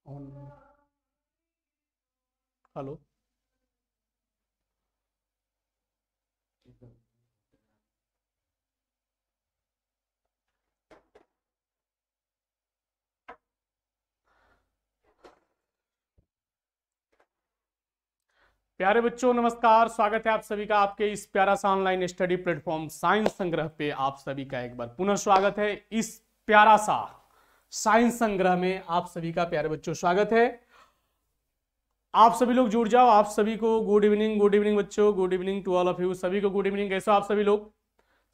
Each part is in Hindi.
ऑन। हेलो। प्यारे बच्चों नमस्कार, स्वागत है आप सभी का आपके इस प्यारा सा ऑनलाइन स्टडी प्लेटफॉर्म साइंस संग्रह पे। आप सभी का एक बार पुनः स्वागत है। इस प्यारा सा साइंस संग्रह में आप सभी का प्यारे बच्चों स्वागत है। आप सभी लोग जुड़ जाओ। आप सभी को गुड इवनिंग बच्चों, good evening to all of you. सभी को गुड इवनिंग। कैसे हो आप सभी लोग?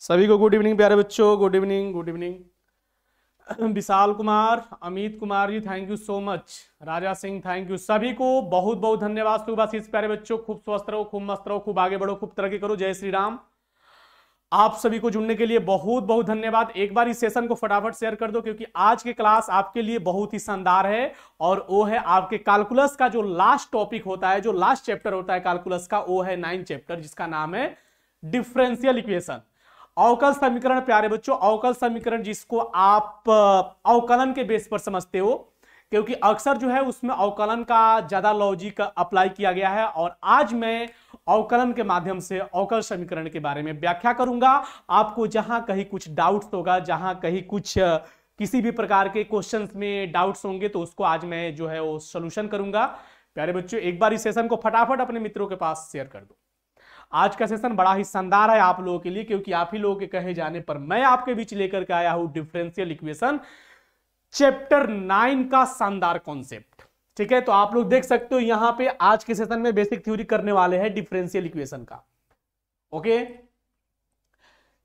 सभी को गुड इवनिंग प्यारे बच्चों, good evening good evening. Vishal Kumar, Amit Kumar ji thank you so much. Raja Singh thank you. सभी को बहुत बहुत धन्यवाद। सुभाषित प्यारे बच्चों, खूब स्वस्थ रहो, खूब मस्त रहो, खूब आगे बढ़ो, खूब तरक्की करो। जय श्री राम। आप सभी को जुड़ने के लिए बहुत बहुत धन्यवाद। एक बार इस सेशन को फटाफट शेयर कर दो क्योंकि आज की क्लास आपके लिए बहुत ही शानदार है और वो है आपके कैलकुलस का जो लास्ट टॉपिक होता है, जो लास्ट चैप्टर होता है कैलकुलस का, वो है 9th चैप्टर जिसका नाम है डिफरेंशियल इक्वेशन, अवकल समीकरण। प्यारे बच्चों, अवकल समीकरण जिसको आप अवकलन के बेस पर समझते हो क्योंकि अक्सर जो है उसमें अवकलन का ज्यादा लॉजिक अप्लाई किया गया है। और आज मैं अवकलन के माध्यम से अवकल समीकरण के बारे में व्याख्या करूंगा। आपको जहां कहीं कुछ डाउट्स होगा, जहां कहीं कुछ किसी भी प्रकार के क्वेश्चंस में डाउट्स होंगे तो उसको आज मैं जो है वो सोल्यूशन करूंगा। प्यारे बच्चों, एक बार इस सेशन को फटाफट अपने मित्रों के पास शेयर कर दो। आज का सेशन बड़ा ही शानदार है आप लोगों के लिए क्योंकि आप ही लोगों के कहे जाने पर मैं आपके बीच लेकर के आया हूं डिफरेंशियल इक्वेशन चैप्टर 9 का शानदार कॉन्सेप्ट। ठीक है, तो आप लोग देख सकते हो यहां पे आज के सेशन में बेसिक थ्योरी करने वाले हैं डिफरेंशियल इक्वेशन का। ओके,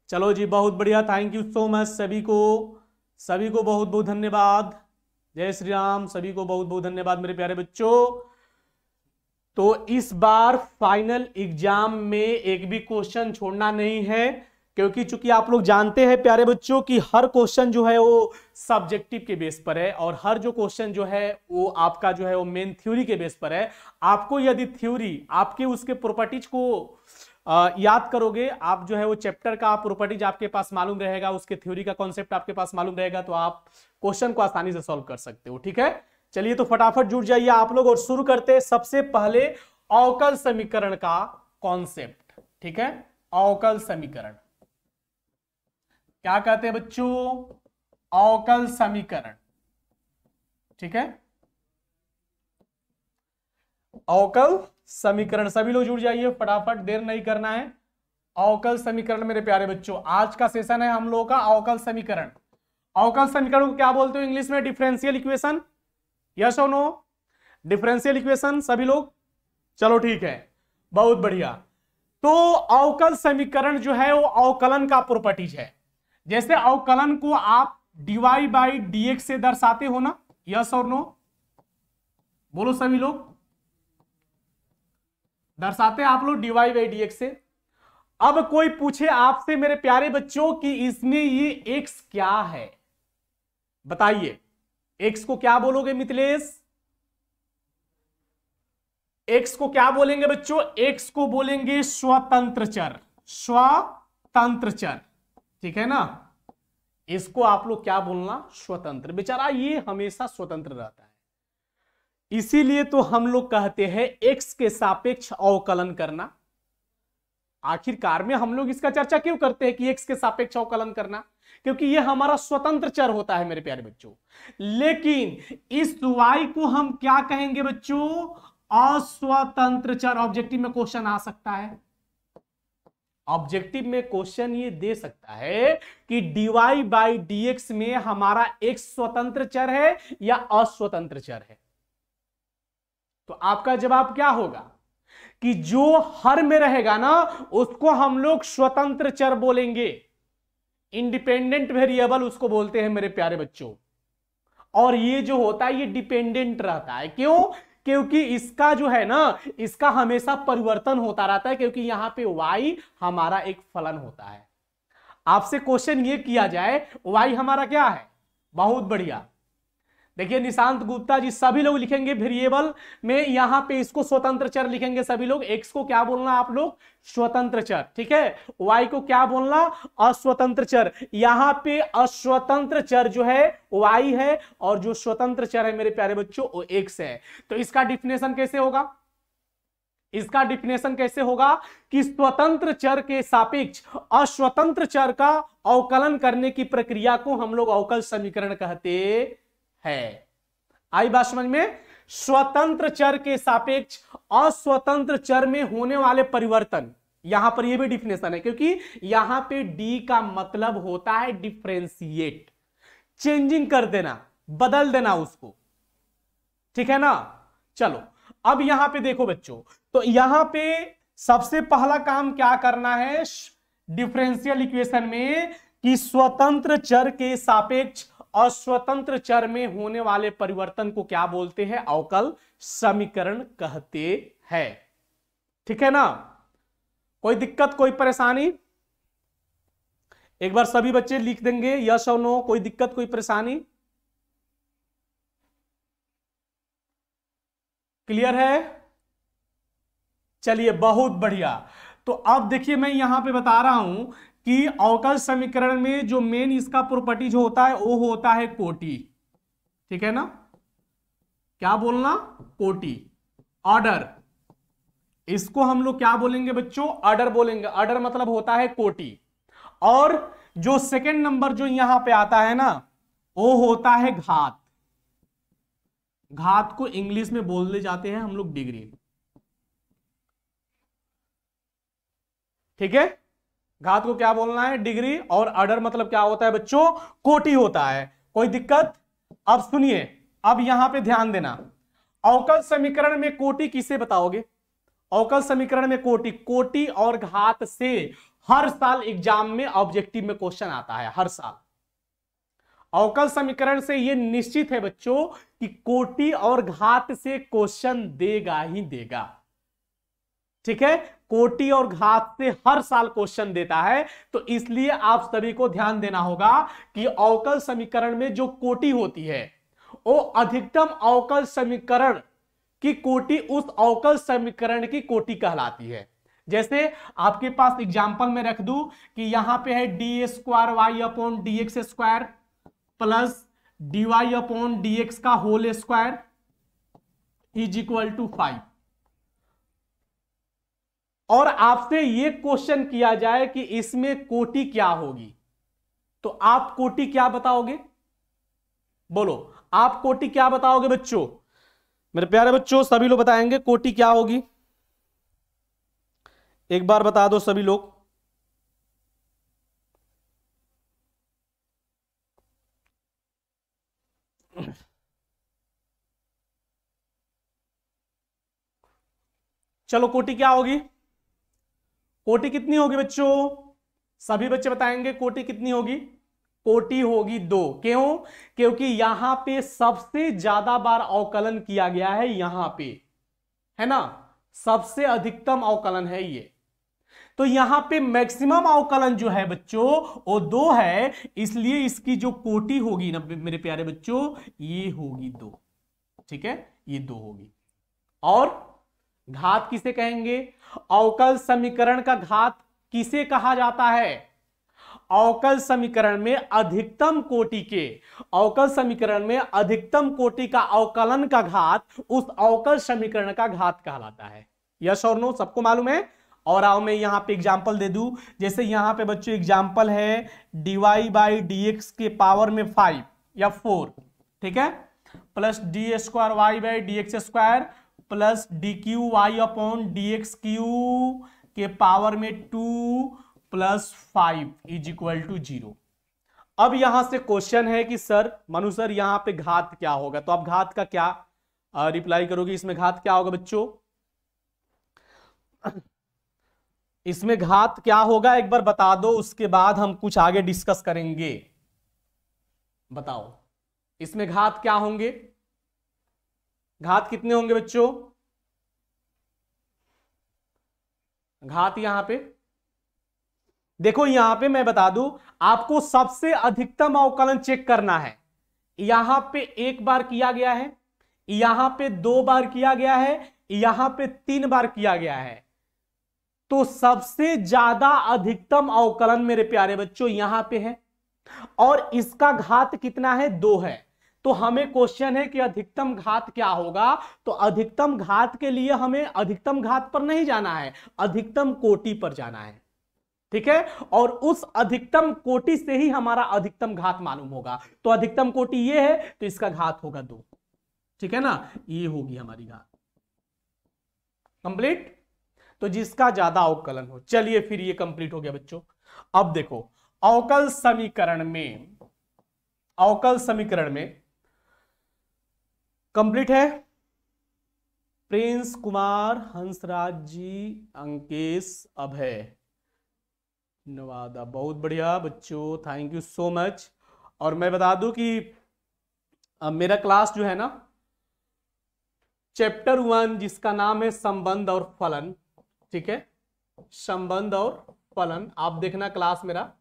चलो जी, बहुत बढ़िया, थैंक यू सो मच सभी को बहुत बहुत धन्यवाद। जय श्री राम। सभी को बहुत बहुत धन्यवाद मेरे प्यारे बच्चों। तो इस बार फाइनल एग्जाम में एक भी क्वेश्चन छोड़ना नहीं है क्योंकि चूंकि आप लोग जानते हैं प्यारे बच्चों कि हर क्वेश्चन जो है वो सब्जेक्टिव के बेस पर है और हर जो क्वेश्चन जो है वो आपका जो है वो मेन थ्योरी के बेस पर है। आपको यदि थ्योरी आपके उसके प्रॉपर्टीज को याद करोगे, आप जो है वो चैप्टर का प्रॉपर्टीज आपके पास मालूम रहेगा, उसके थ्योरी का कॉन्सेप्ट आपके पास मालूम रहेगा तो आप क्वेश्चन को आसानी से सॉल्व कर सकते हो। ठीक है, चलिए तो फटाफट जुड़ जाइए आप लोग और शुरू करते हैं सबसे पहले अवकल समीकरण का कॉन्सेप्ट। ठीक है, अवकल समीकरण क्या कहते हैं बच्चों? अवकल समीकरण। ठीक है, अवकल समीकरण। सभी लोग जुड़ जाइए फटाफट, देर नहीं करना है। अवकल समीकरण मेरे प्यारे बच्चों, आज का सेशन है हम लोगों का अवकल समीकरण। अवकल समीकरण को क्या बोलते हो इंग्लिश में? Differential equation. यस और नो? डिफरेंशियल इक्वेशन सभी लोग? चलो ठीक है, बहुत बढ़िया। तो अवकल समीकरण जो है वो अवकलन का प्रॉपर्टीज है। जैसे अवकलन को आप dy बाई dx से दर्शाते हो ना, यस और नो? बोलो सभी लोग, दर्शाते हैं आप लोग dy बाई dx से। अब कोई पूछे आपसे मेरे प्यारे बच्चों कि इसमें ये x क्या है, बताइए x को क्या बोलोगे मिथिलेश? x को क्या बोलेंगे बच्चों? x को बोलेंगे स्वतंत्र चर, स्वतंत्र चर। ठीक है ना, इसको आप लोग क्या बोलना? स्वतंत्र। बेचारा ये हमेशा स्वतंत्र रहता है, इसीलिए तो हम लोग कहते हैं x के सापेक्ष अवकलन करना। आखिरकार में हम लोग इसका चर्चा क्यों करते हैं कि x के सापेक्ष अवकलन करना? क्योंकि ये हमारा स्वतंत्र चर होता है मेरे प्यारे बच्चों। लेकिन इस y को हम क्या कहेंगे बच्चों? अस्वतंत्र चर। ऑब्जेक्टिव में क्वेश्चन आ सकता है, ऑब्जेक्टिव में क्वेश्चन ये दे सकता है कि dy बाई dx में हमारा x स्वतंत्र चर है या अस्वतंत्र चर है। तो आपका जवाब क्या होगा कि जो हर में रहेगा ना उसको हम लोग स्वतंत्र चर बोलेंगे, इंडिपेंडेंट वेरिएबल उसको बोलते हैं मेरे प्यारे बच्चों। और ये जो होता है ये डिपेंडेंट रहता है। क्यों? क्योंकि इसका जो है ना, इसका हमेशा परिवर्तन होता रहता है क्योंकि यहां पे y हमारा एक फलन होता है। आपसे क्वेश्चन ये किया जाए y हमारा क्या है? बहुत बढ़िया, देखिए निशांत गुप्ता जी, सभी लोग लिखेंगे वेरिएबल में, यहां पे इसको स्वतंत्र चर लिखेंगे सभी लोग। एक्स को क्या बोलना आप लोग? स्वतंत्र चर, ठीक है। वाई को क्या बोलना? अस्वतंत्र चर। यहां पे अस्वतंत्र चर जो है वाई है, और जो स्वतंत्र चर है मेरे प्यारे बच्चों वो एक्स है। तो इसका डिफिनेशन कैसे होगा? इसका डिफिनेशन कैसे होगा कि स्वतंत्र चर के सापेक्ष अस्वतंत्र चर का अवकलन करने की प्रक्रिया को हम लोग अवकल समीकरण कहते हैं। आई बात समझ में? स्वतंत्र चर के सापेक्ष अस्वतंत्र चर में होने वाले परिवर्तन, यहां पर यह भी डिफिनेशन है, क्योंकि यहां पे डी का मतलब होता है डिफरेंशिएट, चेंजिंग कर देना, बदल देना उसको, ठीक है ना। चलो अब यहां पे देखो बच्चों, तो यहां पे सबसे पहला काम क्या करना है डिफरेंशियल इक्वेशन में, कि स्वतंत्र चर के सापेक्ष अस्वतंत्र चर में होने वाले परिवर्तन को क्या बोलते हैं? अवकल समीकरण कहते हैं, ठीक है ना। कोई दिक्कत, कोई परेशानी? एक बार सभी बच्चे लिख देंगे यस और नो। कोई दिक्कत, कोई परेशानी? क्लियर है? चलिए बहुत बढ़िया। तो अब देखिए मैं यहां पे बता रहा हूं कि अवकल समीकरण में जो मेन इसका प्रॉपर्टी जो होता है वो होता है कोटि, ठीक है ना। क्या बोलना? कोटि, ऑर्डर। इसको हम लोग क्या बोलेंगे बच्चों? ऑर्डर बोलेंगे। ऑर्डर मतलब होता है कोटि। और जो सेकंड नंबर जो यहां पे आता है ना, वो होता है घात। घात को इंग्लिश में बोलने जाते हैं हम लोग डिग्री, ठीक है। घात को क्या बोलना है? डिग्री। और ऑर्डर मतलब क्या होता है बच्चों? कोटि होता है। कोई दिक्कत? अब सुनिए, अब यहां पे ध्यान देना। अवकल समीकरण में कोटि किसे बताओगे? अवकल समीकरण में कोटि, कोटि और घात से हर साल एग्जाम में ऑब्जेक्टिव में क्वेश्चन आता है, हर साल। अवकल समीकरण से यह निश्चित है बच्चों कि कोटि और घात से क्वेश्चन देगा ही देगा, ठीक है। कोटि और घात से हर साल क्वेश्चन देता है, तो इसलिए आप सभी को ध्यान देना होगा कि अवकल समीकरण में जो कोटि होती है वो अधिकतम अवकल समीकरण की कोटि उस अवकल समीकरण की कोटि कहलाती है। जैसे आपके पास एग्जांपल में रख दूं कि यहां पे है d square y upon d x square plus d y upon d x का whole square is equal to 5, और आपसे यह क्वेश्चन किया जाए कि इसमें कोटि क्या होगी, तो आप कोटि क्या बताओगे? बोलो, आप कोटि क्या बताओगे बच्चों? मेरे प्यारे बच्चों सभी लोग बताएंगे कोटि क्या होगी, एक बार बता दो सभी लोग। चलो कोटि क्या होगी? कोटि कितनी होगी बच्चों? सभी बच्चे बताएंगे कोटि कितनी होगी? कोटि होगी 2। क्यों? क्योंकि यहां पे सबसे ज्यादा बार अवकलन किया गया है, यहां पे है ना, सबसे अधिकतम अवकलन है ये। तो यहां पे मैक्सिमम अवकलन जो है बच्चों वो 2 है, इसलिए इसकी जो कोटि होगी ना मेरे प्यारे बच्चों, ये होगी 2, ठीक है, ये 2 होगी। और घात किसे कहेंगे? अवकल समीकरण का घात किसे कहा जाता है? अवकल समीकरण में अधिकतम कोटि के, अवकल समीकरण में अधिकतम कोटि का अवकलन का घात उस अवकल समीकरण का घात कहलाता है। यस और नो? सबको मालूम है? और आओ मैं यहां पे एग्जांपल दे दूं। जैसे यहां पे बच्चों एग्जांपल है dy बाई डी एक्स के पावर में 5 या 4, ठीक है, plus d square Y by D x square plus d cube y upon d x cube के पावर में 2 प्लस 5 इज इक्वल टू 0। अब यहां से क्वेश्चन है कि सर मनु सर यहां पे घात क्या होगा? तो आप घात का क्या रिप्लाई करोगे? इसमें घात क्या होगा बच्चों? इसमें घात क्या होगा एक बार बता दो, उसके बाद हम कुछ आगे डिस्कस करेंगे। बताओ इसमें घात क्या होंगे? घात कितने होंगे बच्चों? घात यहां पे देखो, यहां पे मैं बता दूं आपको, सबसे अधिकतम अवकलन चेक करना है यहां पे एक बार किया गया है, यहां पे 2 बार किया गया है, यहां पे 3 बार किया गया है। तो सबसे ज्यादा अधिकतम अवकलन मेरे प्यारे बच्चों यहां पे है, और इसका घात कितना है? 2 है। तो हमें क्वेश्चन है कि अधिकतम घात क्या होगा। तो अधिकतम घात के लिए हमें अधिकतम घात पर नहीं जाना है, अधिकतम कोटि पर जाना है। ठीक है, और उस अधिकतम कोटि से ही हमारा अधिकतम घात मालूम होगा। तो अधिकतम कोटि ये है, तो इसका घात होगा 2। ठीक है ना, ये होगी हमारी घात। कंप्लीट। तो जिसका ज्यादा अवकलन हो। चलिए फिर ये कंप्लीट हो गया बच्चों। अब देखो अवकल समीकरण में, अवकल समीकरण में कंप्लीट है। प्रिंस कुमार, हंसराज जी, अंकेश, अभय, नवादा, बहुत बढ़िया बच्चों, थैंक यू सो मच। और मैं बता दूं कि मेरा क्लास जो है ना, चैप्टर 1 जिसका नाम है संबंध और फलन, ठीक है, संबंध और फलन, आप देखना क्लास मेरा।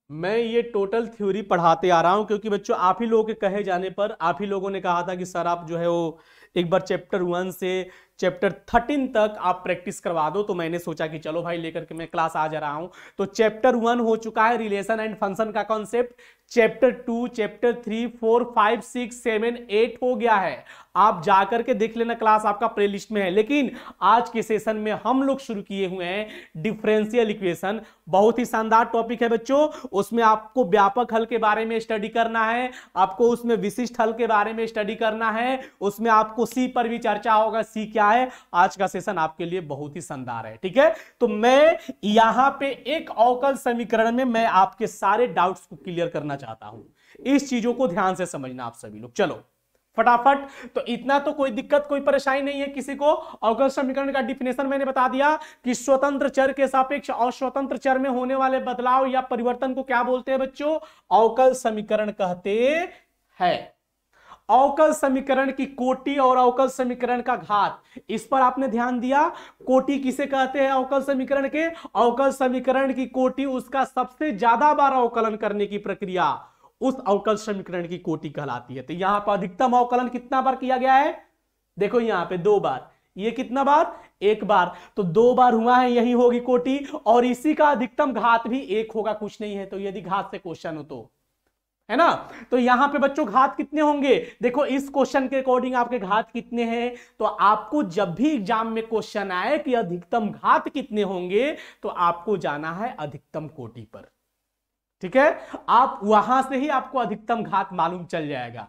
मैं ये टोटल थ्योरी पढ़ाते आ रहा हूं क्योंकि बच्चों आप ही लोगों के कहे जाने पर आप ही लोगों ने कहा था कि सर आप जो है वो एक बार चैप्टर 1 से चैप्टर 13 तक आप प्रैक्टिस करवा दो। तो मैंने सोचा कि चलो भाई लेकर के मैं क्लास आ जा रहा हूं। तो चैप्टर 1 हो चुका है रिलेशन एंड फंक्शन का कॉन्सेप्ट, चैप्टर 2, चैप्टर 3, 4, 5, 6, 7, 8 हो गया है। आप जाकर के देख लेना, क्लास आपका प्लेलिस्ट में है। लेकिन आज के सेशन में हम लोग शुरू किए हुए हैं डिफरेंशियल इक्वेशन। बहुत ही शानदार टॉपिक है बच्चों। उसमें आपको व्यापक हल के बारे में स्टडी करना है, आपको उसमें विशिष्ट हल के बारे में स्टडी करना है, उसमें आपको सी पर भी चर्चा होगा। सी क्या है? आज का सेशन आपके लिए बहुत ही शानदार है। ठीक है, तो मैं यहां पे एक अवकल समीकरण में मैं आपके सारे डाउट्स को क्लियर करना चाहता हूं। इस चीजों को ध्यान से समझना आप सभी लोग। चलो फटाफट। तो इतना तो कोई दिक्कत कोई परेशानी नहीं है किसी को। अवकल समीकरण का डिफिनेशन मैंने बता दिया कि स्वतंत्र चर के सापेक्ष अस्वतंत्र चर में होने वाले बदलाव या परिवर्तन को क्या बोलते हैं बच्चों? अवकल समीकरण कहते हैं। अवकल समीकरण की कोटि और अवकल समीकरण का घात, इस पर आपने ध्यान दिया। कोटि किसे कहते हैं अवकल समीकरण के? अवकल समीकरण की कोटि उसका सबसे ज्यादा बार अवकलन करने की प्रक्रिया, उस अवकल समीकरण की कोटि कहलाती है। तो यहां पर अधिकतम अवकलन कितना बार किया गया है? देखो यहां पे 2 बार, ये कितना बार? 1 बार। तो 2 बार हुआ है, यही होगी कोटि, और इसी का अधिकतम घात भी 1 होगा, कुछ नहीं है। तो यदि घात से क्वेश्चन हो तो, है ना, तो यहां पे बच्चों घात कितने होंगे? देखो इस क्वेश्चन के अकॉर्डिंग आपके घात कितने हैं। तो आपको जब भी एग्जाम में क्वेश्चन आए कि अधिकतम घात कितने होंगे, तो आपको जाना है अधिकतम कोटि पर। ठीक है, आप वहां से ही आपको अधिकतम घात मालूम चल जाएगा।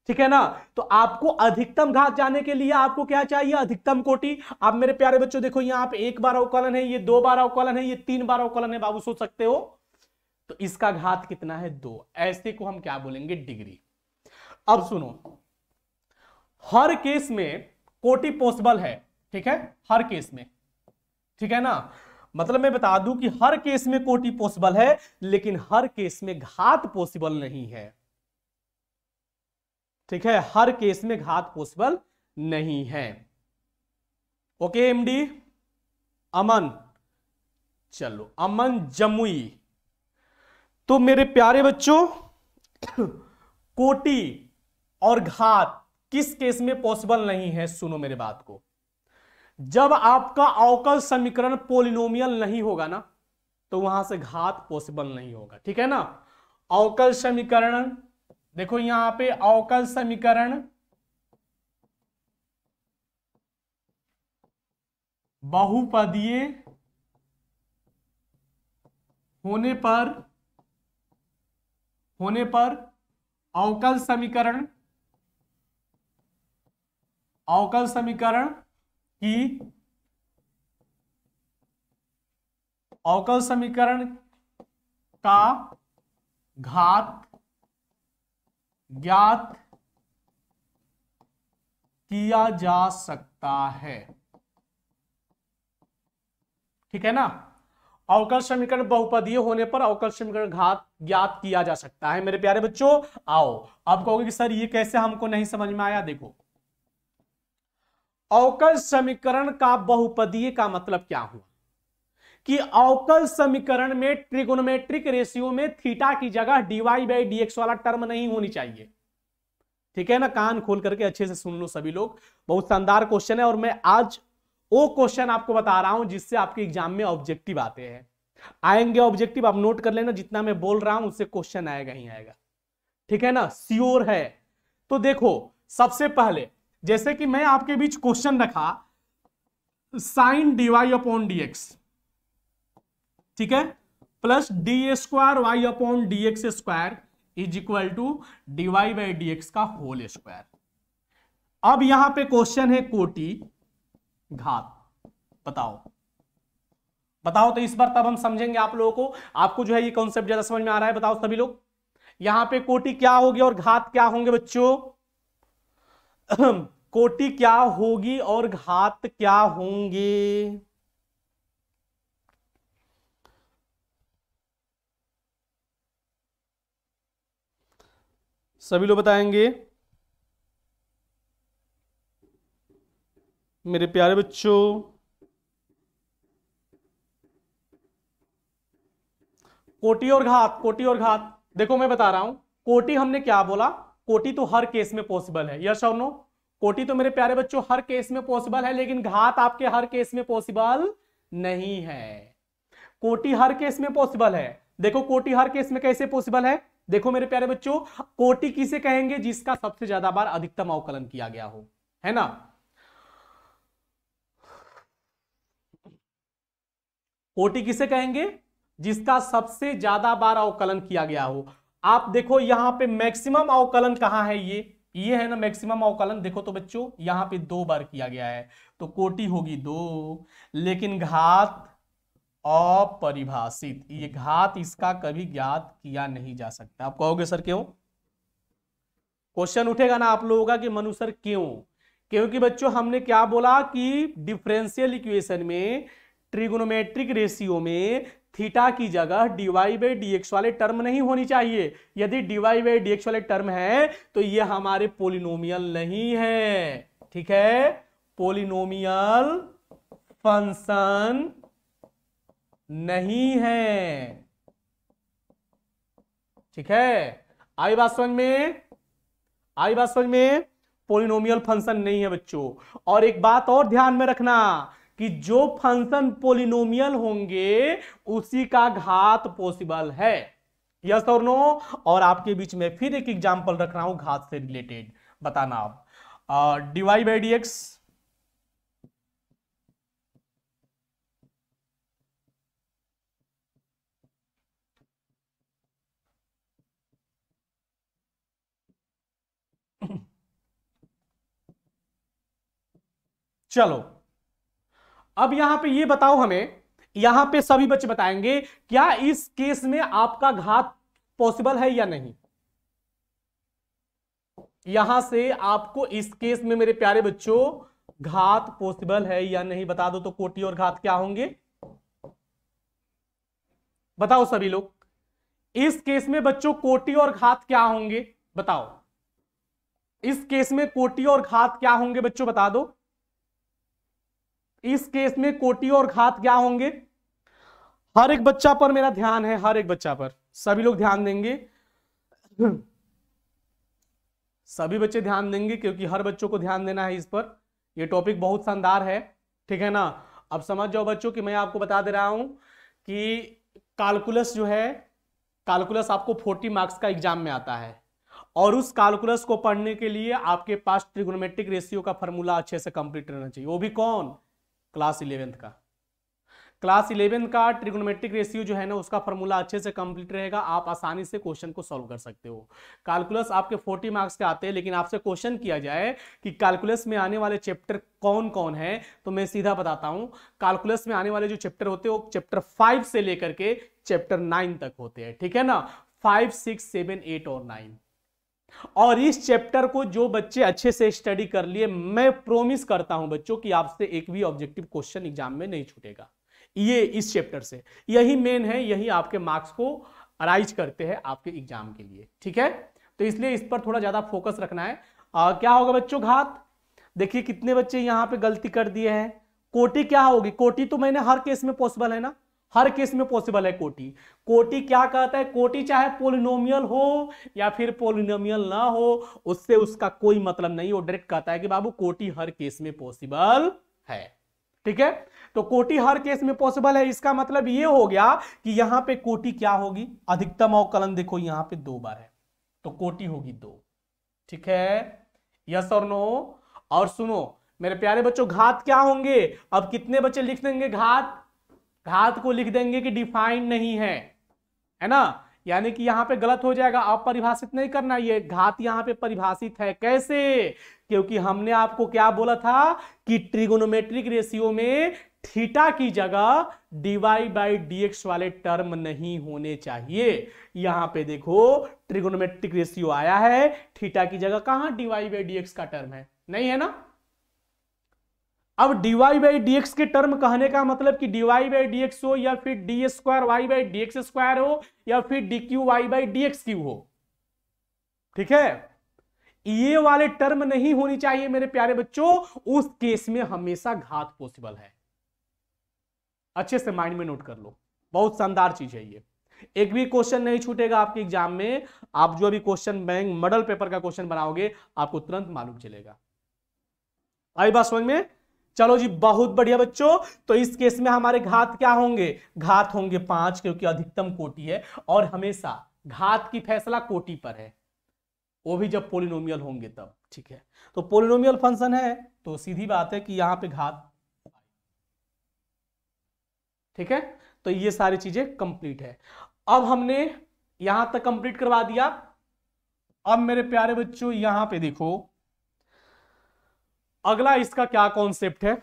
ठीक है ना, तो आपको अधिकतम घात जाने के लिए आपको क्या चाहिए? अधिकतम कोटि। आप मेरे प्यारे बच्चों देखो यहां पे 1 बार अवकलन है, ये 2 बार अवकलन है, ये 3 बार अवकलन है। बाबू सोच सकते हो, तो इसका घात कितना है? 2। ऐसे को हम क्या बोलेंगे? डिग्री। अब सुनो, हर केस में कोटि पॉसिबल है। ठीक है, हर केस में। ठीक है ना, मतलब मैं बता दूं कि हर केस में कोटि पॉसिबल है, लेकिन हर केस में घात पॉसिबल नहीं है। ठीक है, हर केस में घात पॉसिबल नहीं है। ओके एमडी अमन, चलो अमन जमुई। तो मेरे प्यारे बच्चों कोटि और घात किस केस में पॉसिबल नहीं है? सुनो मेरे बात को। जब आपका अवकल समीकरण पोलिनोमियल नहीं होगा ना, तो वहां से घात पॉसिबल नहीं होगा। ठीक है ना, अवकल समीकरण देखो यहां पे अवकल समीकरण बहुपदीय होने पर अवकल समीकरण की अवकल समीकरण का घात ज्ञात किया जा सकता है। ठीक है ना, अवकल समीकरण बहुपदीय होने पर अवकल समीकरण घात ज्ञात किया जा सकता है। मेरे प्यारे बच्चों आओ, अब कहोगे कि सर ये कैसे, हमको नहीं समझ में आया। देखो अवकल समीकरण का बहुपदीय का मतलब क्या हुआ कि अवकल समीकरण में ट्रिगोनोमेट्रिक रेशियो में थीटा की जगह dy/dx वाला टर्म नहीं होनी चाहिए। ठीक है ना, कान खोल करके अच्छे से सुन लो सभी लोग, बहुत शानदार क्वेश्चन है। और मैं आज वो क्वेश्चन आपको बता रहा हूं जिससे आपके एग्जाम में ऑब्जेक्टिव आते हैं, आएंगे ऑब्जेक्टिव, आप नोट कर लेना, जितना मैं बोल रहा हूं उससे क्वेश्चन आएगा ही आएगा, ठीक है ना, श्योर है। तो देखो सबसे पहले जैसे कि मैं आपके बीच क्वेश्चन रखा साइन dy अपॉन dx, ठीक है, plus d square y upon d x square is equal to dy by D x का होल स्क्वायर। अब यहां पे क्वेश्चन है कोटि घात, बताओ बताओ। तो इस बार तब हम समझेंगे आप लोगों को, आपको जो है ये कॉन्सेप्ट ज्यादा समझ में आ रहा है, बताओ सभी लोग। यहां पे कोटि क्या होगी और घात क्या होंगे बच्चों? कोटि क्या होगी और घात क्या होंगे? सभी लोग बताएंगे मेरे प्यारे बच्चों। कोटि और घात, कोटि और घात, देखो मैं बता रहा हूं, कोटि हमने क्या बोला, कोटि तो हर केस में पॉसिबल है, यस और नो? कोटि तो मेरे प्यारे बच्चों हर केस में पॉसिबल है, लेकिन घात आपके हर केस में पॉसिबल नहीं है। कोटि हर केस में पॉसिबल है, देखो कोटि हर केस में कैसे पॉसिबल है, देखो मेरे प्यारे बच्चों, कोटि किसे कहेंगे? जिसका सबसे ज्यादा बार अधिकतम अवकलन किया गया हो, है ना। कोटि किसे कहेंगे? जिसका सबसे ज्यादा बार अवकलन किया गया हो। आप देखो यहां पे मैक्सिमम अवकलन कहां है, ये है ना मैक्सिमम अवकलन, देखो तो बच्चों यहां पे 2 बार किया गया है, तो कोटि होगी 2, लेकिन घात अपरिभाषित, ये घात इसका कभी ज्ञात किया नहीं जा सकता। आप कहोगे सर क्यों? क्वेश्चन उठेगा ना आप लोगों का कि मनु सर क्यों? क्योंकि बच्चों हमने क्या बोला कि डिफरेंशियल इक्वेशन में, ट्रिगोनोमेट्रिक रेशियो में थीटा की जगह dy बाई dx वाले टर्म नहीं होनी चाहिए। यदि dy बाई dx वाले टर्म है तो ये हमारे पोलिनोमियल नहीं है, ठीक है, पोलिनोमियल फंक्शन नहीं है, ठीक है। आई बात समझ में? आई बात समझ में? पोलिनोमियल फंक्शन नहीं है बच्चों। और एक बात और ध्यान में रखना कि जो फंक्शन पोलिनोमियल होंगे उसी का घात पॉसिबल है, यस और नो? और आपके बीच में फिर एक एग्जांपल रख रहा हूं घात से रिलेटेड, बताना आप। dy बाई dx, चलो अब यहां पे ये बताओ हमें, यहां पे सभी बच्चे बताएंगे क्या इस केस में आपका घात पॉसिबल है या नहीं। यहां से आपको इस केस में मेरे प्यारे बच्चों घात पॉसिबल है या नहीं, बता दो तो कोटि और घात क्या होंगे, बताओ सभी लोग। इस केस में बच्चों कोटि और घात क्या होंगे, बताओ। इस केस में कोटि और घात क्या होंगे बच्चों, बता दो। इस केस में कोटि और घात क्या होंगे? हर एक बच्चा पर मेरा ध्यान है, हर एक बच्चा पर, सभी लोग ध्यान देंगे, सभी बच्चे ध्यान देंगे, क्योंकि हर बच्चों को ध्यान देना है इस पर। यह टॉपिक बहुत शानदार है, ठीक है ना। अब समझ जाओ बच्चों कि मैं आपको बता दे रहा हूं कि कैलकुलस जो है, कैलकुलस आपको 40 मार्क्स का एग्जाम में आता है, और उस कैलकुलस को पढ़ने के लिए आपके पास ट्रिगोनोमेट्रिक रेशियो का फॉर्मूला अच्छे से कंप्लीट रहना चाहिए। वो भी कौन? क्लास 11th का। क्लास 11 का ट्रिगोनोमेट्रिक रेशियो जो है ना उसका फॉर्मूला अच्छे से कंप्लीट रहेगा, आप आसानी से क्वेश्चन को सॉल्व कर सकते हो। कैलकुलस आपके 40 मार्क्स के आते हैं, लेकिन आपसे क्वेश्चन किया जाए कि कैलकुलस में आने वाले चैप्टर कौन कौन है, तो मैं सीधा बताता हूं, कैलकुलस में आने वाले जो चैप्टर होते हैं वो चैप्टर 5 से लेकर के चैप्टर 9 तक होते हैं, ठीक है ना, 5, 6, 7, 8 और 9। और इस चैप्टर को जो बच्चे अच्छे से स्टडी कर लिए, मैं प्रॉमिस करता हूं बच्चों कि आपसे एक भी ऑब्जेक्टिव क्वेश्चन एग्जाम में नहीं छूटेगा। ये इस चैप्टर से, यही मेन है, यही आपके मार्क्स को अराइज करते हैं आपके एग्जाम के लिए, ठीक है। तो इसलिए इस पर थोड़ा ज्यादा फोकस रखना है। क्या होगा बच्चों? घात। देखिए कितने बच्चे यहां पे गलती कर दिए हैं। कोटि क्या होगी? कोटि तो मैंने हर केस में पॉसिबल है ना, हर केस में पॉसिबल है कोटि। कोटि क्या कहता है, कोटि चाहे पोलिनोमियल हो या फिर पोलिनोमियल ना हो, उससे उसका कोई मतलब नहीं। वो डायरेक्ट कहता है कि बाबू कोटि हर केस में पॉसिबल है। ठीक है, तो कोटि हर केस में पॉसिबल है, इसका मतलब ये हो गया कि यहां पे कोटि क्या होगी, अधिकतम अवकलन देखो यहां पे 2 बार है तो कोटि होगी 2। ठीक है, यस और नो। और सुनो मेरे प्यारे बच्चों, घात क्या होंगे, अब कितने बच्चे लिख देंगे घात, घात को लिख देंगे कि डिफाइंड नहीं है ना, यानी कि यहां पे गलत हो जाएगा, आप परिभाषित नहीं करना, ये घात यहां पे परिभाषित है। कैसे, क्योंकि हमने आपको क्या बोला था कि ट्रिगोनोमेट्रिक रेशियो में थीटा की जगह डीवाई बाई डीएक्स वाले टर्म नहीं होने चाहिए। यहां पे देखो ट्रिगोनोमेट्रिक रेशियो आया है, थीटा की जगह कहां डीवाई बाई डीएक्स का टर्म है, नहीं है ना। अब डीवाई बाई डीएक्स के टर्म कहने का मतलब कि डीवाई बाई डीएक्स हो या फिर d square Y by d x square हो या फिर d cube y by d x cube हो। ठीक है, ये वाले टर्म नहीं होनी चाहिए मेरे प्यारे बच्चों, उस केस में हमेशा घात पॉसिबल है। अच्छे से माइंड में नोट कर लो, बहुत शानदार चीज है ये। एक भी क्वेश्चन नहीं छूटेगा आपके एग्जाम में, आप जो भी क्वेश्चन बैंक मॉडल पेपर का क्वेश्चन बनाओगे आपको तुरंत मालूम चलेगा। आई बात समझ में, चलो जी बहुत बढ़िया बच्चों। तो इस केस में हमारे घात क्या होंगे, घात होंगे 5, क्योंकि अधिकतम कोटि है और हमेशा घात की फैसला कोटि पर है, वो भी जब पोलिनोमियल होंगे तब। ठीक है, तो पोलिनोमियल फंक्शन है तो सीधी बात है कि यहां पे घात। ठीक है, तो ये सारी चीजें कंप्लीट है। अब हमने यहां तक कंप्लीट करवा दिया। अब मेरे प्यारे बच्चों यहां पे देखो अगला इसका क्या कॉन्सेप्ट है।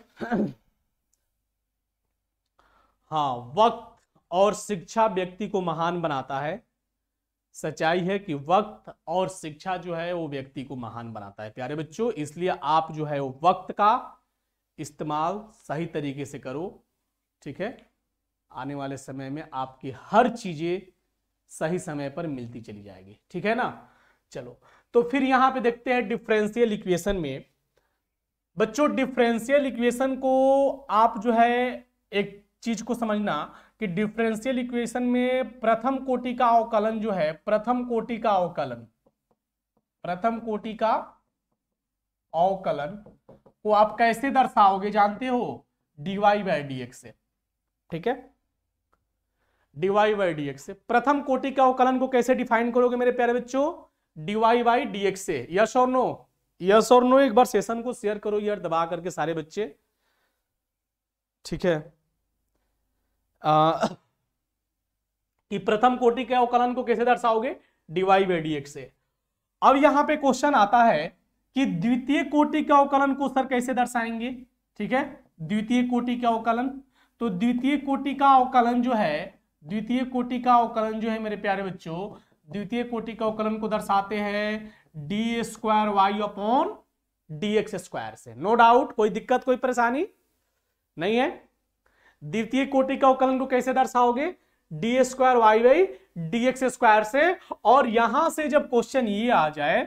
हाँ, वक्त और शिक्षा व्यक्ति को महान बनाता है। सच्चाई है कि वक्त और शिक्षा जो है वो व्यक्ति को महान बनाता है प्यारे बच्चों, इसलिए आप जो है वो वक्त का इस्तेमाल सही तरीके से करो। ठीक है, आने वाले समय में आपकी हर चीजें सही समय पर मिलती चली जाएगी। ठीक है ना, चलो तो फिर यहां पे देखते हैं डिफरेंशियल इक्वेशन में। बच्चों डिफरेंशियल इक्वेशन को आप जो है एक चीज को समझना कि डिफरेंशियल इक्वेशन में प्रथम कोटि का अवकलन जो है, प्रथम कोटि का अवकलन, प्रथम कोटि का अवकलन को आप कैसे दर्शाओगे जानते हो, डीवाई बाई डीएक्स से। ठीक है, डीवाई बाई डीएक्स से प्रथम कोटि का अवकलन को कैसे डिफाइन करोगे मेरे प्यारे बच्चों, डीवाई बाई डीएक्स से। यस और नो, यस और नो। एक बार सेशन को शेयर करो यार दबा करके सारे बच्चे। ठीक है, कि प्रथम कोटि के अवकलन को कैसे दर्शाओगे, डीवाई बाई डीएक्स से। अब यहां पे क्वेश्चन आता है कि द्वितीय कोटि के अवकलन को सर कैसे दर्शाएंगे। ठीक है, द्वितीय कोटि का अवकलन, तो द्वितीय कोटि का अवकलन जो है, द्वितीय कोटि का अवकलन जो है मेरे प्यारे बच्चों, द्वितीय कोटि का अवकलन को दर्शाते हैं d square y upon d x square से। नो डाउट, कोई दिक्कत कोई परेशानी नहीं है। द्वितीय कोटि का अवकलन को कैसे दर्शाओगे, D square Y by D x square से। और यहां से जब क्वेश्चन ये आ जाए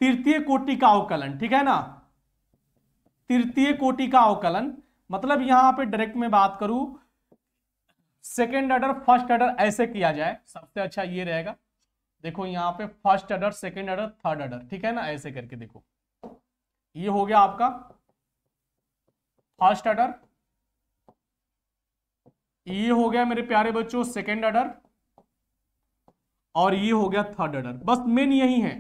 तृतीय कोटि का अवकलन, ठीक है ना, तृतीय कोटि का अवकलन मतलब यहां पे डायरेक्ट में बात करूं सेकेंड ऑर्डर फर्स्ट ऑर्डर ऐसे किया जाए सबसे अच्छा ये रहेगा। देखो यहां पे first order second order third order, ठीक है ना, ऐसे करके देखो ये हो गया आपका फर्स्ट ऑर्डर, ये हो गया मेरे प्यारे बच्चों सेकेंड ऑर्डर, और ये हो गया थर्ड ऑर्डर। बस मेन यही है,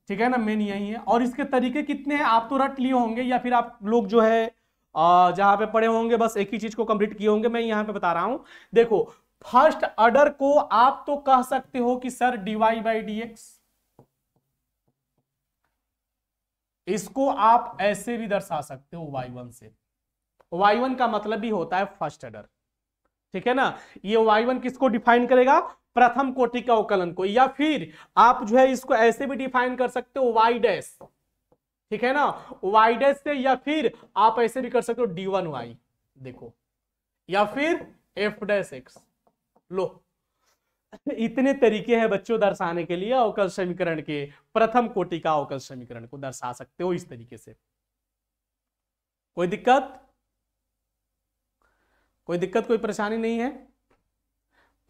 ठीक है ना, मेन यही है। और इसके तरीके कितने हैं आप तो रट लिए होंगे या फिर आप लोग जो है जहां पे पढ़े होंगे बस एक ही चीज को कंप्लीट किए होंगे। मैं यहां पे बता रहा हूं, देखो फर्स्ट ऑर्डर को आप तो कह सकते हो कि सर डीवाई बाई डीएक्स, इसको आप ऐसे भी दर्शा सकते हो y1 से। y1 का मतलब भी होता है फर्स्ट ऑर्डर, ठीक है ना। ये y1 किसको डिफाइन करेगा, प्रथम कोटि का अवकलन को। या फिर आप जो है इसको ऐसे भी डिफाइन कर सकते हो y डैश, ठीक है ना, y डैश से। या फिर आप ऐसे भी कर सकते हो d1y, देखो, या फिर f डैश x। लो इतने तरीके हैं बच्चों दर्शाने के लिए अवकल समीकरण के, प्रथम कोटि का अवकल समीकरण को दर्शा सकते हो इस तरीके से। कोई दिक्कत, कोई दिक्कत कोई परेशानी नहीं है।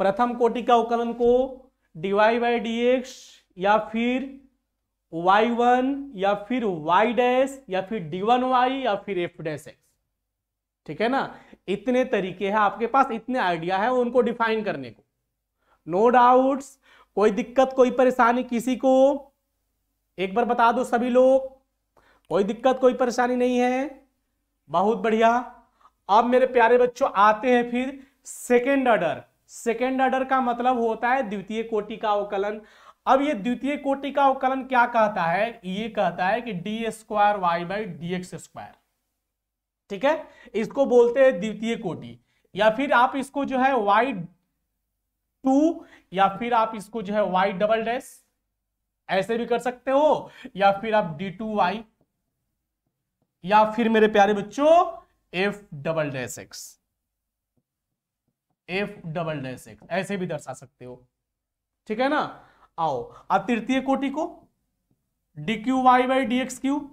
प्रथम कोटि का अवकलन को dy बाई dx या फिर y1 या फिर y डैश या फिर d1y या फिर f डैश x, ठीक है ना। इतने तरीके हैं आपके पास, इतने आइडिया है उनको डिफाइन करने को। नो डाउट्स, कोई दिक्कत कोई परेशानी किसी को? एक बार बता दो सभी लोग, कोई दिक्कत कोई परेशानी नहीं है? बहुत बढ़िया। अब मेरे प्यारे बच्चों आते हैं फिर सेकेंड ऑर्डर। सेकेंड ऑर्डर का मतलब होता है द्वितीय कोटि का अवकलन। अब ये द्वितीय कोटि का अवकलन क्या कहता है? ये कहता है कि d square Y by D x square, ठीक है, इसको बोलते हैं द्वितीय कोटि। या फिर आप इसको जो है y2 या फिर आप इसको जो है y डबल डैश ऐसे भी कर सकते हो, या फिर आप d2y या फिर मेरे प्यारे बच्चों f double dash x, f double dash x ऐसे भी दर्शा सकते हो, ठीक है ना। आओ अब तृतीय कोटि को dq y by D x Q,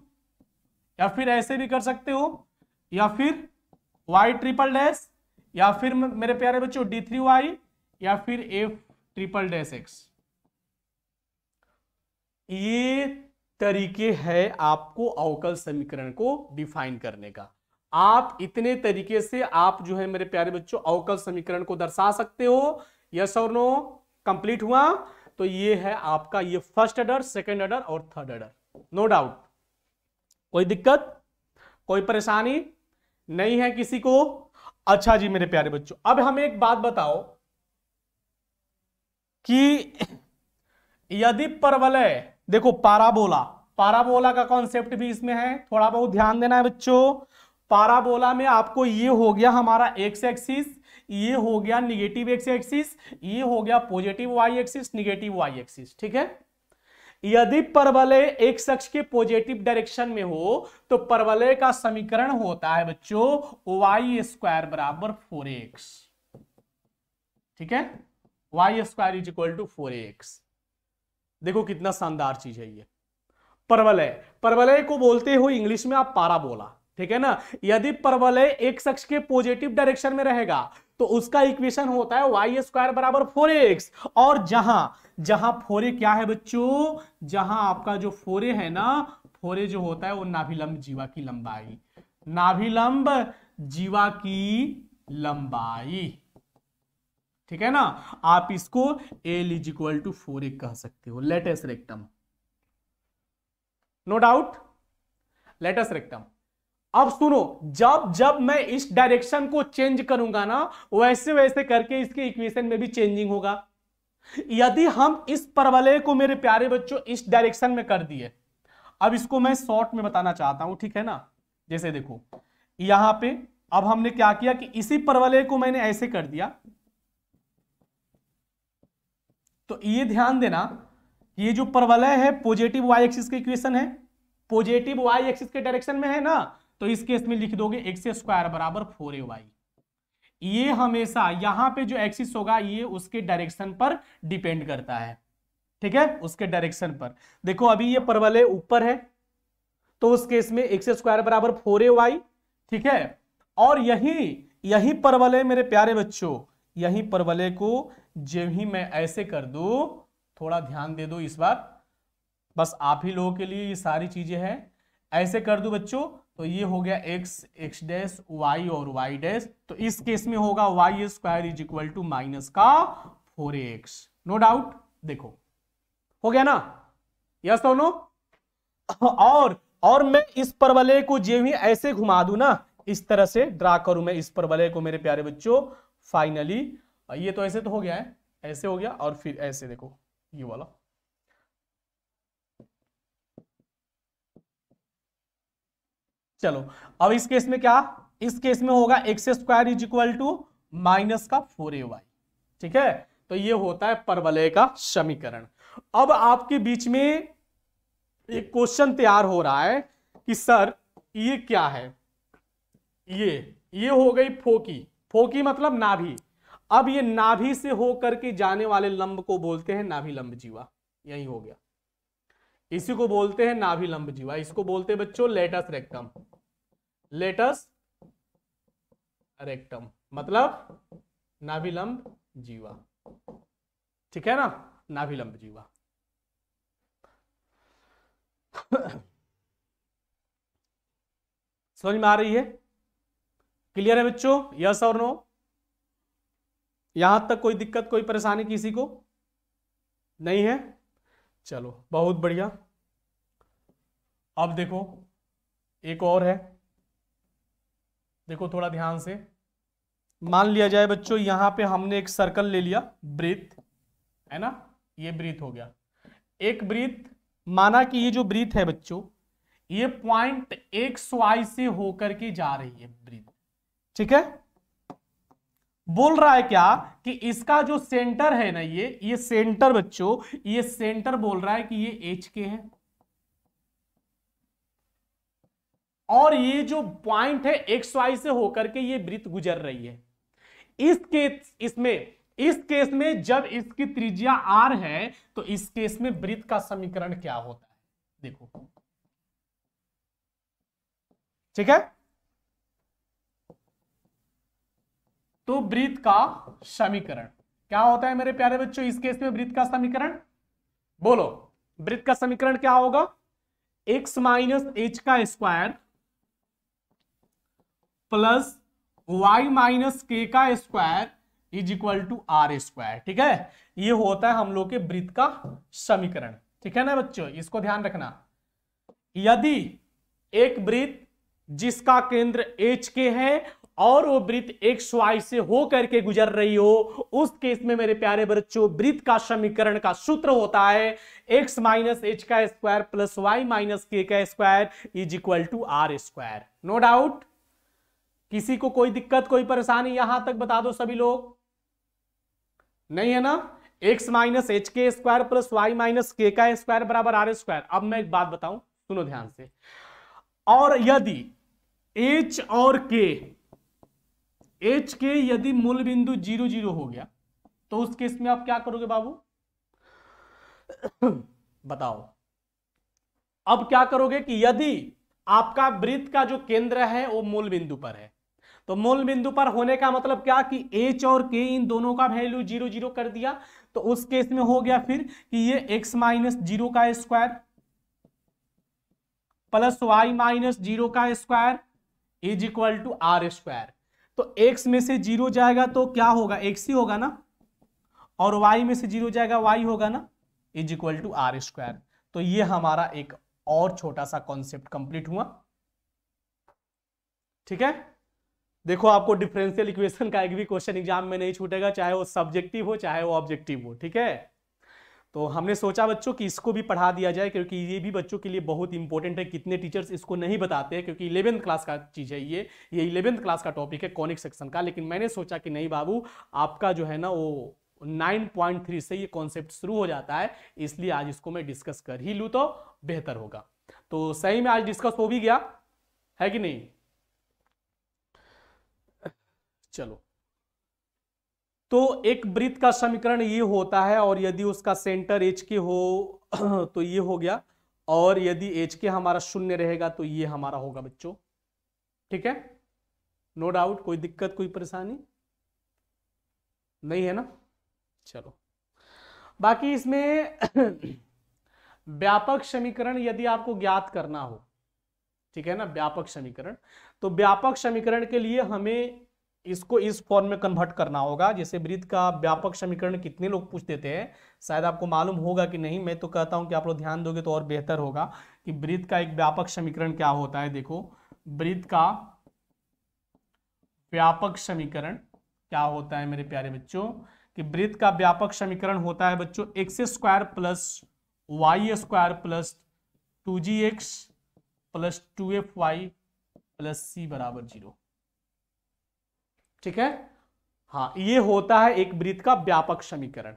या फिर ऐसे भी कर सकते हो, या फिर y ट्रिपल डैश, या फिर मेरे प्यारे बच्चों d3y या फिर f ट्रिपल डैश x। ये तरीके है आपको अवकल समीकरण को डिफाइन करने का। आप इतने तरीके से आप जो है मेरे प्यारे बच्चों अवकल समीकरण को दर्शा सकते हो। यस और नो? कंप्लीट हुआ? तो ये है आपका ये फर्स्ट ऑर्डर, सेकंड ऑर्डर और थर्ड ऑर्डर। नो डाउट, कोई दिक्कत कोई परेशानी नहीं है किसी को? अच्छा जी मेरे प्यारे बच्चों, अब हमें एक बात बताओ कि यदि परवलय, देखो पाराबोला, पाराबोला का कॉन्सेप्ट भी इसमें है, थोड़ा बहुत ध्यान देना है बच्चों। पाराबोला में आपको ये हो गया हमारा एक्स एक्सिस, ये हो गया निगेटिव एक्स एक्सिस, ये हो गया positive y axis, negative y axis, ठीक है। यदि परवलय एक अक्ष के पॉजिटिव डायरेक्शन में हो तो परवलय का समीकरण होता है बच्चों वाई स्क्वायर बराबर 4x, ठीक है, y square is equal to 4x। देखो कितना शानदार चीज है ये परवलय। परवलय को बोलते हो इंग्लिश में आप पाराबोला, ठीक है ना। यदि परवलय एक अक्ष के पॉजिटिव डायरेक्शन में रहेगा तो उसका इक्वेशन होता है वाई स्क्वायर बराबर 4x। और जहां जहां फोरे क्या है बच्चों, जहां आपका जो फोरे है ना, फोरे जो होता है वो नाभिलंब जीवा की लंबाई, नाभिलंब जीवा की लंबाई, ठीक है ना। आप इसको एल इज इक्वल टू 4 कह सकते हो, latus rectum. No doubt, latus rectum. अब सुनो, जब जब मैं इस डायरेक्शन को चेंज करूंगा ना, वैसे वैसे करके इसके इक्वेशन में भी चेंजिंग होगा। यदि हम इस परवलय को मेरे प्यारे बच्चों इस डायरेक्शन में कर दिए, अब इसको मैं शॉर्ट में बताना चाहता हूं, ठीक है ना। जैसे देखो यहां पे अब हमने क्या किया कि इसी परवलय को मैंने ऐसे कर दिया, तो ये ध्यान देना ये जो परवलय है पॉजिटिव वाई एक्सिस का इक्वेशन है, पॉजिटिव वाई एक्सिस के डायरेक्शन में है ना, तो इस केस में लिख दोगे एक्स स्क्वायर बराबर 4ay। ये हमेशा यहां पे जो एक्सिस होगा ये उसके डायरेक्शन पर डिपेंड करता है, ठीक है, उसके डायरेक्शन पर। देखो अभी ये परवलय ऊपर है तो उस केस में एक्स स्क्वायर बराबर 4ay, ठीक है। और यही परवलय मेरे प्यारे बच्चों, यही परवलय को जब ही मैं ऐसे कर दूं, थोड़ा ध्यान दे दो इस बार, बस आप ही लोगों के लिए ये सारी चीजें हैं, ऐसे कर दूं बच्चों तो ये हो गया एक्स, एक्स डैश, वाई और वाई डैश, तो इस केस में होगा y square is equal to minus का 4x। नो डाउट, देखो हो गया ना, यस और नो। और मैं इस परवलय को जो ही ऐसे घुमा दूं ना, इस तरह से ड्रा करूं मैं इस परवलय को मेरे प्यारे बच्चों, फाइनली ये तो ऐसे तो हो गया है, ऐसे हो गया, और फिर ऐसे देखो ये वाला, चलो अब इस केस में क्या, इस केस में होगा x square is equal to minus का 4ay, ठीक है। तो ये होता है परवलय का समीकरण। अब आपके बीच में एक क्वेश्चन तैयार हो रहा है कि सर ये क्या है, ये हो गई फोकी, फोकी मतलब नाभि। अब ये नाभि से होकर के जाने वाले लंब को बोलते हैं नाभि लंब जीवा, यही हो गया, इसी को बोलते हैं नाभि लंब जीवा, इसको बोलते हैं बच्चों लेटस रेक्टम, लेटस रेक्टम, मतलब नाभिलंब जीवा, ठीक है ना, नाभिलंब जीवा। समझ में आ रही है? क्लियर है बच्चों? यस और नो? यहां तक कोई दिक्कत, कोई परेशानी किसी को नहीं है? चलो बहुत बढ़िया। अब देखो एक और है, देखो थोड़ा ध्यान से। मान लिया जाए बच्चों यहां पे हमने एक सर्कल ले लिया, ब्रीथ है ना, ये ब्रीथ हो गया। एक ब्रीथ, माना कि ये जो ब्रीथ है बच्चों, ये पॉइंट XY से होकर के जा रही है ब्रीथ, ठीक है। बोल रहा है क्या कि इसका जो सेंटर है ना, ये सेंटर बच्चों, ये सेंटर बोल रहा है कि ये HK है, और ये जो पॉइंट है XY से होकर के ये वृत्त गुजर रही है। इस केस में जब इसकी त्रिज्या R है तो इस केस में वृत्त का समीकरण क्या होता है, देखो, ठीक है। तो वृत्त का समीकरण क्या होता है मेरे प्यारे बच्चों इस केस में? वृत्त का समीकरण बोलो, वृत्त का समीकरण क्या होगा? x माइनस एच का square plus y minus k का square is equal to r square, ठीक है। ये होता है हम लोग के वृत्त का समीकरण, ठीक है ना बच्चों, इसको ध्यान रखना। यदि एक वृत्त जिसका केंद्र एच के है और वो वृत्त XY से हो करके गुजर रही हो, उस केस में मेरे प्यारे बच्चों वृत्त का समीकरण का सूत्र होता है x माइनस एच का square plus y minus k का square is equal to r square. No doubt? किसी को कोई दिक्कत, कोई परेशानी यहां तक बता दो सभी लोग, नहीं है ना? x माइनस एच के square plus y minus k का स्क्वायर बराबर आर स्क्वायर। अब मैं एक बात बताऊं, सुनो ध्यान से। और यदि h और k, h के यदि मूल बिंदु 0 0 हो गया तो उस केस में आप क्या करोगे बाबू? बताओ। अब क्या करोगे कि यदि आपका वृत्त का जो केंद्र है वो मूल बिंदु पर है, तो मूल बिंदु पर होने का मतलब क्या कि h और k इन दोनों का वैल्यू 0 0 कर दिया, तो उस केस में हो गया फिर कि ये x माइनस 0 का स्क्वायर प्लस y माइनस 0 का square is equal to r square. तो x में से 0 जाएगा तो क्या होगा? x ही होगा ना, और y में से 0 जाएगा y होगा ना, is equal to r square. तो ये हमारा एक और छोटा सा कॉन्सेप्ट कंप्लीट हुआ, ठीक है। देखो आपको डिफरेंशियल इक्वेशन का एक भी क्वेश्चन एग्जाम में नहीं छूटेगा, चाहे वो सब्जेक्टिव हो चाहे वो ऑब्जेक्टिव हो, ठीक है। तो हमने सोचा बच्चों कि इसको भी पढ़ा दिया जाए, क्योंकि ये भी बच्चों के लिए बहुत इंपॉर्टेंट है। कितने टीचर्स इसको नहीं बताते हैं, क्योंकि 11th क्लास का चीज है ये 11th क्लास का टॉपिक है कॉनिक सेक्शन का। लेकिन मैंने सोचा कि नहीं बाबू, आपका जो है ना वो 9.3 से ये कॉन्सेप्ट शुरू हो जाता है, इसलिए आज इसको मैं डिस्कस कर ही लूँ तो बेहतर होगा। तो सही में आज डिस्कस हो भी गया है कि नहीं? चलो, तो एक वृत्त का समीकरण ये होता है, और यदि उसका सेंटर एच के हो तो ये हो गया, और यदि एच के हमारा शून्य रहेगा तो ये हमारा होगा बच्चों, ठीक है। No doubt? कोई दिक्कत, कोई परेशानी नहीं है ना? चलो, बाकी इसमें व्यापक समीकरण यदि आपको ज्ञात करना हो, ठीक है ना, व्यापक समीकरण, तो व्यापक समीकरण के लिए हमें इसको इस फॉर्म में कन्वर्ट करना होगा। जैसे वृत्त का व्यापक समीकरण कितने लोग पूछ देते हैं, शायद आपको मालूम होगा कि नहीं, मैं तो कहता हूं कि आप लोग ध्यान दोगे तो और बेहतर होगा कि वृत्त का एक व्यापक समीकरण क्या होता है। देखो, वृत्त का व्यापक समीकरण क्या होता है मेरे प्यारे बच्चों, कि वृत्त का व्यापक समीकरण होता है बच्चों x square plus y square plus 2gx plus 2fy plus c बराबर 0, ठीक है। हाँ, ये होता है एक वृत्त का व्यापक समीकरण,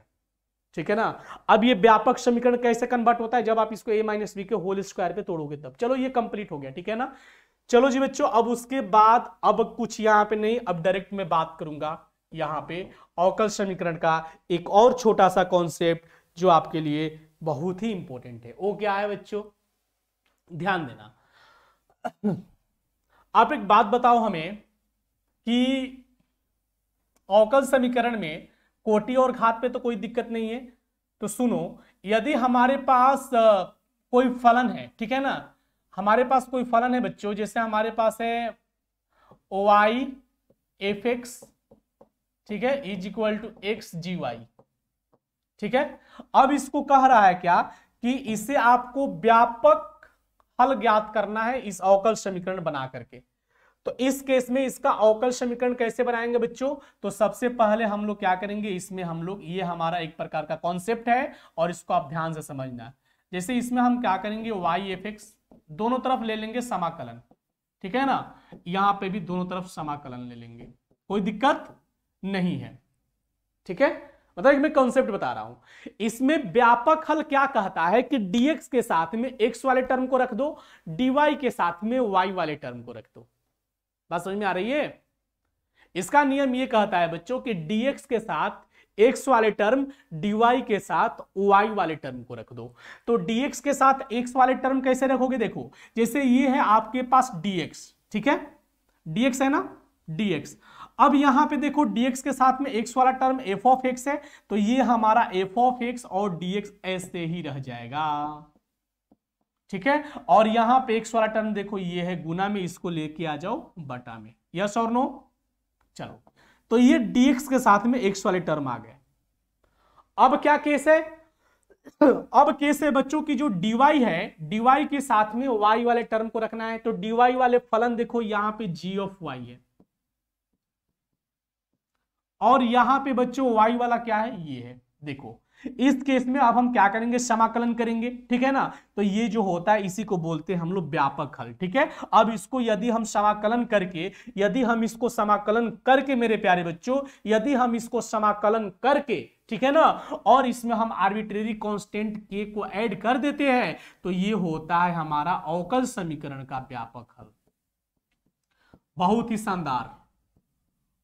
ठीक है ना। अब ये व्यापक समीकरण कैसे कन्वर्ट होता है? जब आप इसको a माइनस बी के होल स्क्वायर पे तोड़ोगे तब। चलो, ये कंप्लीट हो गया, ठीक है ना। चलो जी बच्चों, अब उसके बाद अब कुछ यहां पे नहीं, अब डायरेक्ट मैं बात करूंगा यहां पे अवकल समीकरण का एक और छोटा सा कॉन्सेप्ट जो आपके लिए बहुत ही इंपॉर्टेंट है। वो क्या है बच्चों? ध्यान देना। आप एक बात बताओ हमें कि अवकल समीकरण में कोटि और घात पे तो कोई दिक्कत नहीं है। तो सुनो, यदि हमारे पास कोई फलन है, ठीक है ना, हमारे पास कोई फलन है बच्चों, जैसे हमारे पास है y एफ एक्स, ठीक है, is equal to x g y, ठीक है। अब इसको कह रहा है क्या कि इसे आपको व्यापक हल ज्ञात करना है इस अवकल समीकरण बना करके। तो इस केस में इसका अवकल समीकरण कैसे बनाएंगे बच्चों? तो सबसे पहले हम लोग क्या करेंगे, इसमें हम लोग, ये हमारा एक प्रकार का कॉन्सेप्ट है और इसको आप ध्यान से समझना। जैसे इसमें हम क्या करेंगे, वाई एफ एक्स दोनों तरफ ले लेंगे समाकलन, ठीक है ना, यहां पे भी दोनों तरफ समाकलन ले लेंगे, कोई दिक्कत नहीं है, ठीक है। मतलब मैं कॉन्सेप्ट बता रहा हूं। इसमें व्यापक हल क्या कहता है कि dx के साथ में x वाले टर्म को रख दो, dy के साथ में y वाले टर्म को रख दो। बात समझ में आ रही है? इसका नियम ये कहता है बच्चों कि dx के साथ x वाले टर्म dy के साथ y वाले टर्म को रख दो। तो dx के साथ x वाले टर्म कैसे रखोगे? देखो, जैसे ये है आपके पास dx, ठीक है, dx है ना, dx। अब यहां पे देखो dx के साथ में x वाला टर्म f ऑफ x है, तो ये हमारा f ऑफ x और dx ऐसे ही रह जाएगा, ठीक है। और यहां पे x वाला टर्म देखो ये है गुना में, इसको लेके आ जाओ बटा में, यस और नो। चलो, तो ये dx के साथ में x वाले टर्म आ गए। अब क्या केस है? अब केस है बच्चों की जो dy है, dy के साथ में y वाले टर्म को रखना है। तो dy वाले फलन देखो यहां पे g ऑफ y है, और यहां पे बच्चों y वाला क्या है, ये है। देखो इस केस में अब हम क्या करेंगे, समाकलन करेंगे, ठीक है ना। तो ये जो होता है इसी को बोलते हैं हम लोग व्यापक हल, ठीक है। अब इसको यदि हम समाकलन करके, मेरे प्यारे बच्चों, यदि हम इसको समाकलन करके, ठीक है ना, और इसमें हम आर्बिट्रेरी कांस्टेंट k को ऐड कर देते हैं, तो ये होता है हमारा अवकल समीकरण का व्यापक हल। बहुत ही शानदार,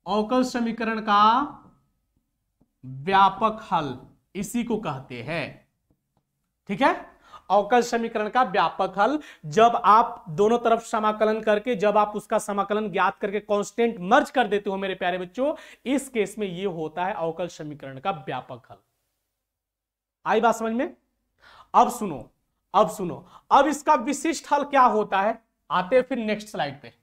अवकल समीकरण का व्यापक हल इसी को कहते हैं, ठीक है। अवकल समीकरण का व्यापक हल, जब आप दोनों तरफ समाकलन करके, जब आप उसका समाकलन ज्ञात करके कांस्टेंट मर्ज कर देते हो मेरे प्यारे बच्चों, इस केस में ये होता है अवकल समीकरण का व्यापक हल। आई बात समझ में? अब सुनो, अब इसका विशिष्ट हल क्या होता है, आते हैं फिर नेक्स्ट स्लाइड पे,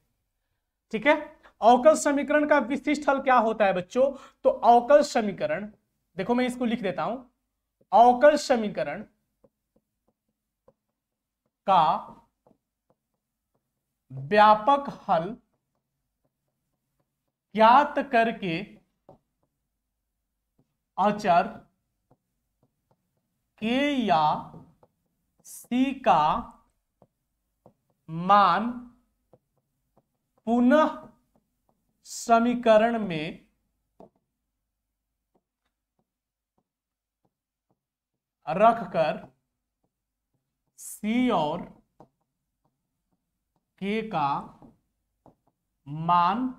ठीक है। अवकल समीकरण का विशिष्ट हल क्या होता है बच्चों? तो अवकल समीकरण, देखो मैं इसको लिख देता हूं, अवकल समीकरण का व्यापक हल ज्ञात करके अचर k या c का मान पुनः समीकरण में रखकर c और k का मान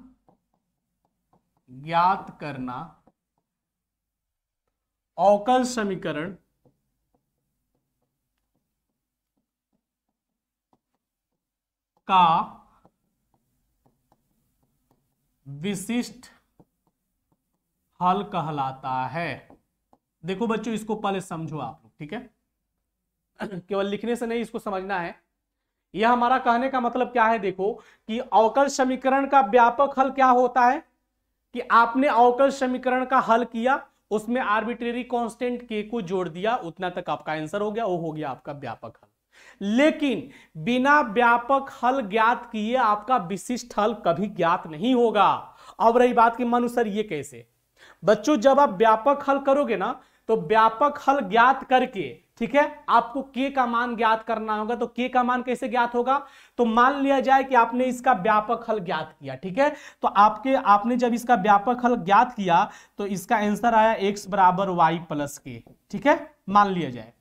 ज्ञात करना अवकल समीकरण का विशिष्ट हल कहलाता है। देखो बच्चों, इसको पहले समझो आप लोग, ठीक है, केवल लिखने से नहीं, इसको समझना है। यह हमारा कहने का मतलब क्या है, देखो कि अवकल समीकरण का व्यापक हल क्या होता है कि आपने अवकल समीकरण का हल किया, उसमें आर्बिट्रेरी कांस्टेंट k को जोड़ दिया, उतना तक आपका आंसर हो गया, वो हो गया आपका व्यापक हल। लेकिन बिना व्यापक हल ज्ञात किए आपका विशिष्ट हल कभी ज्ञात नहीं होगा। अब रही बात कि मनुसर ये कैसे, बच्चों जब आप व्यापक हल करोगे ना, तो व्यापक हल ज्ञात करके, ठीक है, आपको k का मान ज्ञात करना होगा। तो k का मान कैसे ज्ञात होगा? तो मान लिया जाए कि आपने इसका व्यापक हल ज्ञात किया, ठीक है, तो आपने जब इसका व्यापक हल ज्ञात किया तो इसका आंसर आया x बराबर y प्लस k, ठीक है, मान लिया जाए।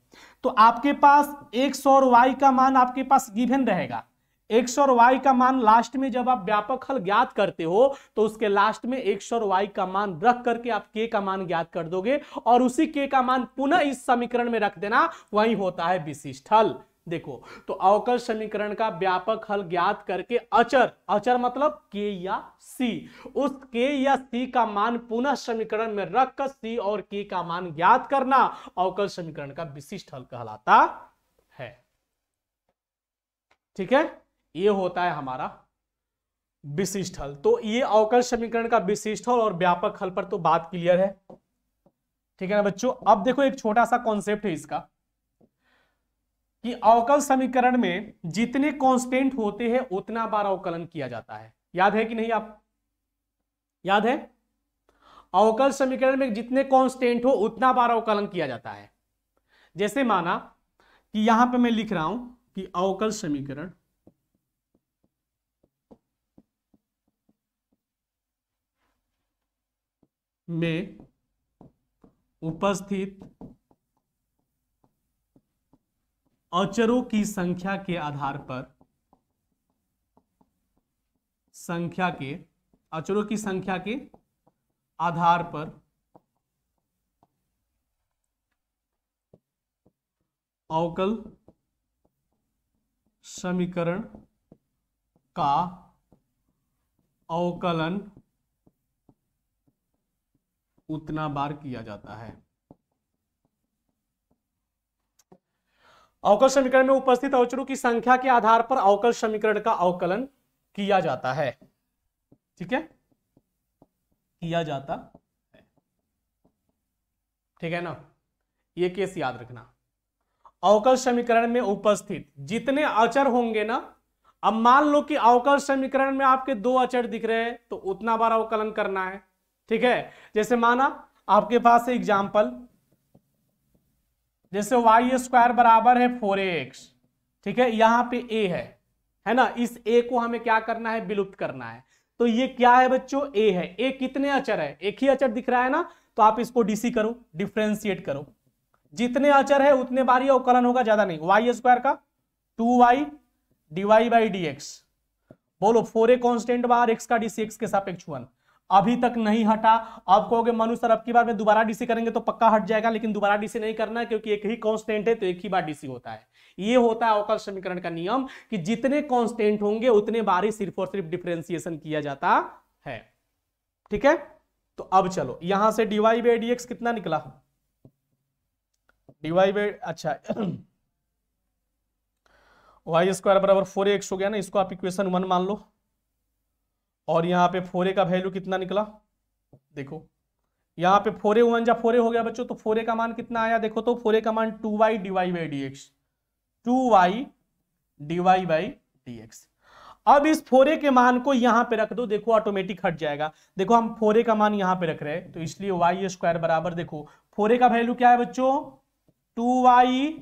तो आपके पास x और y का मान आपके पास गिवन रहेगा। x और y का मान लास्ट में जब आप व्यापक हल ज्ञात करते हो तो उसके लास्ट में x और y का मान रख करके आप k का मान ज्ञात कर दोगे, और उसी k का मान पुनः इस समीकरण में रख देना, वही होता है विशिष्ट हल। देखो, तो अवकल समीकरण का व्यापक हल ज्ञात करके अचर, अचर मतलब के या सी, उस के या सी का मान पुनः समीकरण में रखकर सी और के का मान ज्ञात करना अवकल समीकरण का विशिष्ट हल कहलाता है। ठीक है, ये होता है हमारा विशिष्ट हल। तो ये अवकल समीकरण का विशिष्ट हल और व्यापक हल पर तो बात क्लियर है। ठीक है ना बच्चों। अब देखो एक छोटा सा कॉन्सेप्ट है इसका कि अवकल समीकरण में जितने कांस्टेंट होते हैं उतना बार अवकलन किया जाता है। याद है कि नहीं, आप याद है? अवकल समीकरण में जितने कांस्टेंट हो उतना बार अवकलन किया जाता है। जैसे माना कि यहां पे मैं लिख रहा हूं कि अवकल समीकरण में उपस्थित अचरों की संख्या के आधार पर अचरों की संख्या के आधार पर अवकल समीकरण का अवकलन उतना बार किया जाता है। अवकल समीकरण में उपस्थित अचरों की संख्या के आधार पर अवकल समीकरण का अवकलन किया जाता है। ठीक है, किया जाता है। ठीक है ना, ये केस याद रखना। अवकल समीकरण में उपस्थित जितने अचर होंगे ना, अब मान लो कि अवकल समीकरण में आपके दो अचर दिख रहे हैं तो उतना बार अवकलन करना है। ठीक है, जैसे माना आपके पास एग्जाम्पल, जैसे y² बराबर है 4ax। ठीक है, यहां पे a है ना, इस a को हमें क्या करना है, विलुप्त करना है। तो ये क्या है बच्चों, a है। a कितने अचर है, एक ही अचर दिख रहा है ना, तो आप इसको डीसी करो, डिफरेंशिएट करो। जितने अचर है उतने बार ही अवकलन होगा, ज्यादा नहीं। y² का 2y dy/dx। बोलो 4a कांस्टेंट बार x का डीसी x के सापेक्ष 1। अभी तक नहीं हटा। आप कहोगे मनु सर अब की बार में दोबारा डीसी करेंगे तो पक्का हट जाएगा, लेकिन दोबारा डीसी नहीं करना है क्योंकि एक ही कांस्टेंट है तो एक ही बार डीसी होता है। ये होता है अवकल समीकरण का नियम कि जितने कांस्टेंट होंगे उतने बार ही सिर्फ और सिर्फ डिफरेंशिएशन किया जाता है। ठीक है, तो अब चलो यहां से dy/dx कितना निकला, अच्छा y² बराबर 4ax हो गया ना, इसको आप इक्वेशन 1 मान लो। और यहां पे 4a का वैल्यू कितना निकला, देखो यहां पे 4a 1 जा 4a हो गया बच्चों, तो 4a का मान कितना आया, देखो तो 4a का मान 2y dy/dx, 2y dy/dx। अब इस 4a के मान को यहां पे रख दो, देखो ऑटोमेटिक हट जाएगा। देखो हम 4a का मान यहां पे रख रहे हैं तो इसलिए y² बराबर, देखो 4a का वैल्यू क्या है बच्चों, 2y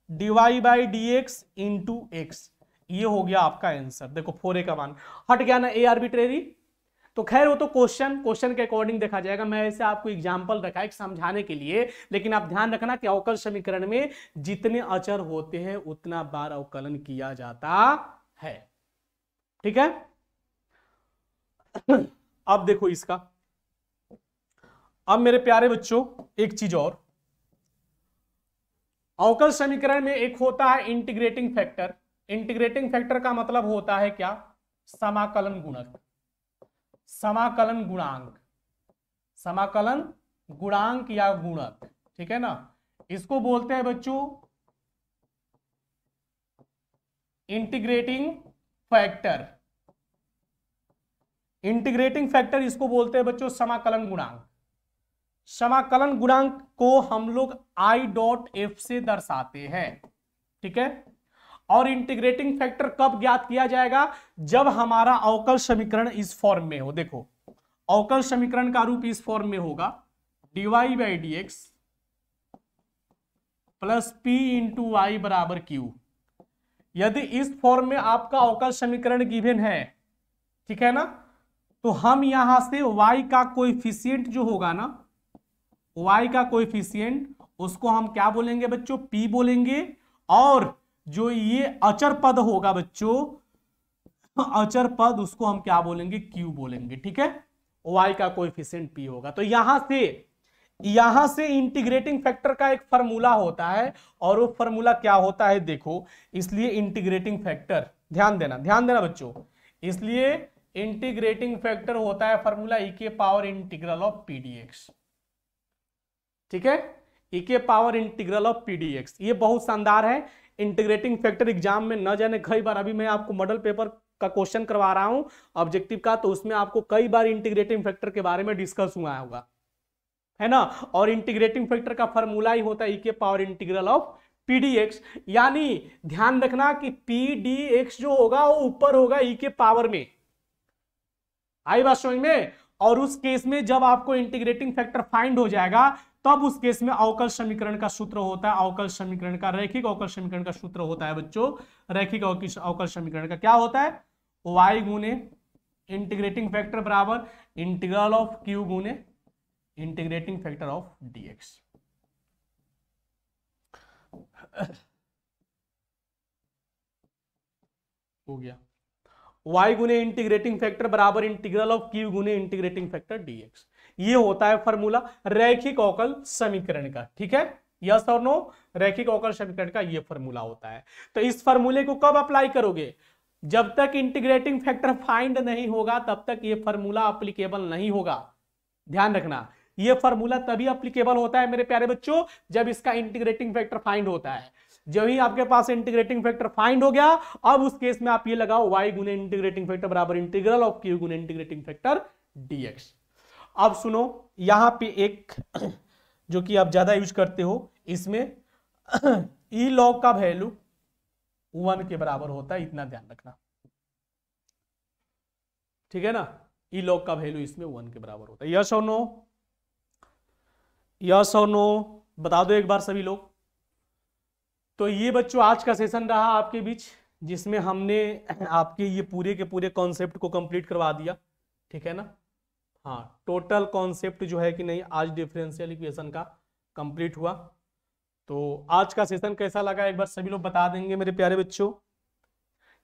dy/dx इंटू x। ये हो गया आपका आंसर। देखो 4a का मान हट गया ना, a आर्बिट्रेरी। तो खैर वो तो क्वेश्चन के अकॉर्डिंग देखा जाएगा, मैं ऐसे आपको एग्जांपल रखा है समझाने के लिए। लेकिन आप ध्यान रखना कि अवकल समीकरण में जितने अचर होते हैं उतना बार अवकलन किया जाता है। ठीक है, अब देखो इसका, अब मेरे प्यारे बच्चों एक चीज और, अवकल समीकरण में एक होता है इंटीग्रेटिंग फैक्टर। इंटीग्रेटिंग फैक्टर का मतलब होता है क्या, समाकलन गुणक, समाकलन गुणांक, समाकलन गुणांक या गुणक। ठीक है ना, इसको बोलते हैं बच्चों इंटीग्रेटिंग फैक्टर। इंटीग्रेटिंग फैक्टर इसको बोलते हैं बच्चों समाकलन गुणांक। समाकलन गुणांक को हम लोग I.F से दर्शाते हैं। ठीक है, और इंटीग्रेटिंग फैक्टर कब ज्ञात किया जाएगा, जब हमारा अवकल समीकरण इस फॉर्म में हो। देखो अवकल समीकरण का रूप इस फॉर्म में होगा, dy/dx plus p into y बराबर q। यदि इस फॉर्म में आपका अवकल समीकरण गिवन है, ठीक है ना, तो हम यहां से y का कोएफिशिएंट जो होगा ना, y का कोएफिशिएंट उसको हम क्या बोलेंगे बच्चों, p बोलेंगे। और जो ये अचर पद होगा बच्चों, अचर पद उसको हम क्या बोलेंगे, q बोलेंगे। ठीक है, y का कोएफिशिएंट p होगा। तो यहां से यहां से इंटीग्रेटिंग फैक्टर का एक फॉर्मूला होता है, और वो फॉर्मूला क्या होता है देखो। इसलिए इंटीग्रेटिंग फैक्टर, ध्यान देना बच्चों, इसलिए इंटीग्रेटिंग फैक्टर होता है फॉर्मूला ई के पावर इंटीग्रल ऑफ पीडीएक्स। ठीक है, ई के पावर इंटीग्रल ऑफ पीडीएक्स, ये बहुत शानदार है। इंटीग्रेटिंग फैक्टर एग्जाम में न जाने कई बार, अभी मैं आपको मॉडल पेपर का क्वेश्चन करवा रहा हूं ऑब्जेक्टिव का, तो उसमें आपको कई बार इंटीग्रेटिंग फैक्टर के बारे में डिस्कस हुआ होगा, है ना। और इंटीग्रेटिंग फैक्टर का फॉर्मूला ही होता है ई के पावर इंटीग्रल ऑफ पीडीएक्स। यानी ध्यान रखना कि पीडीएक्स जो होगा वो ऊपर होगा ई के पावर में, आई बात समझ में। और उस केस में जब आपको इंटीग्रेटिंग फैक्टर फाइंड हो जाएगा, तब उस केस में अवकल समीकरण का सूत्र होता है, अवकल समीकरण का, रैखिक अवकल समीकरण का सूत्र होता है बच्चों। रैखिक अवकल समीकरण का क्या होता है, y गुने इंटीग्रेटिंग फैक्टर बराबर इंटीग्रल ऑफ q गुने इंटीग्रेटिंग फैक्टर ऑफ dx। हो गया, y गुने इंटीग्रेटिंग फैक्टर बराबर इंटीग्रल ऑफ q गुने इंटीग्रेटिंग फैक्टर dx। ये होता है फॉर्मूला रैखिक अवकल समीकरण का। ठीक है, यस और नो, रैखिक अवकल समीकरण का ये फॉर्मूला होता है। तो इस फॉर्मूले को कब अप्लाई करोगे, जब तक इंटीग्रेटिंग फैक्टर फाइंड नहीं होगा तब तक ये फॉर्मूला एप्लीकेबल नहीं होगा। ध्यान रखना, ये फॉर्मूला तभी एप्लीकेबल होता है मेरे प्यारे बच्चों जब इसका इंटीग्रेटिंग फैक्टर फाइंड होता है। जब ही आपके पास इंटीग्रेटिंग फैक्टर फाइंड हो गया, अब उस केस में आप ये लगाओ y गुने इंटीग्रेटिंग फैक्टर बराबर इंटीग्रल ऑफ q गुने इंटीग्रेटिंग फैक्टर dx। अब सुनो, यहां पे एक जो कि आप ज्यादा यूज करते हो, इसमें ई लॉग का वैल्यू 1 के बराबर होता है, इतना ध्यान रखना। ठीक है ना, ई लॉग का वैल्यू इसमें 1 के बराबर होता है। यस और नो, यस और नो बता दो एक बार सभी लोग। तो ये बच्चों आज का सेशन रहा आपके बीच, जिसमें हमने आपके ये पूरे के पूरे कॉन्सेप्ट को कंप्लीट करवा दिया। ठीक है ना, हाँ, टोटल कॉन्सेप्ट जो है कि नहीं आज डिफरेंशियल इक्वेशन का कंप्लीट हुआ। तो आज का सेशन कैसा लगा एक बार सभी लोग बता देंगे मेरे प्यारे बच्चों,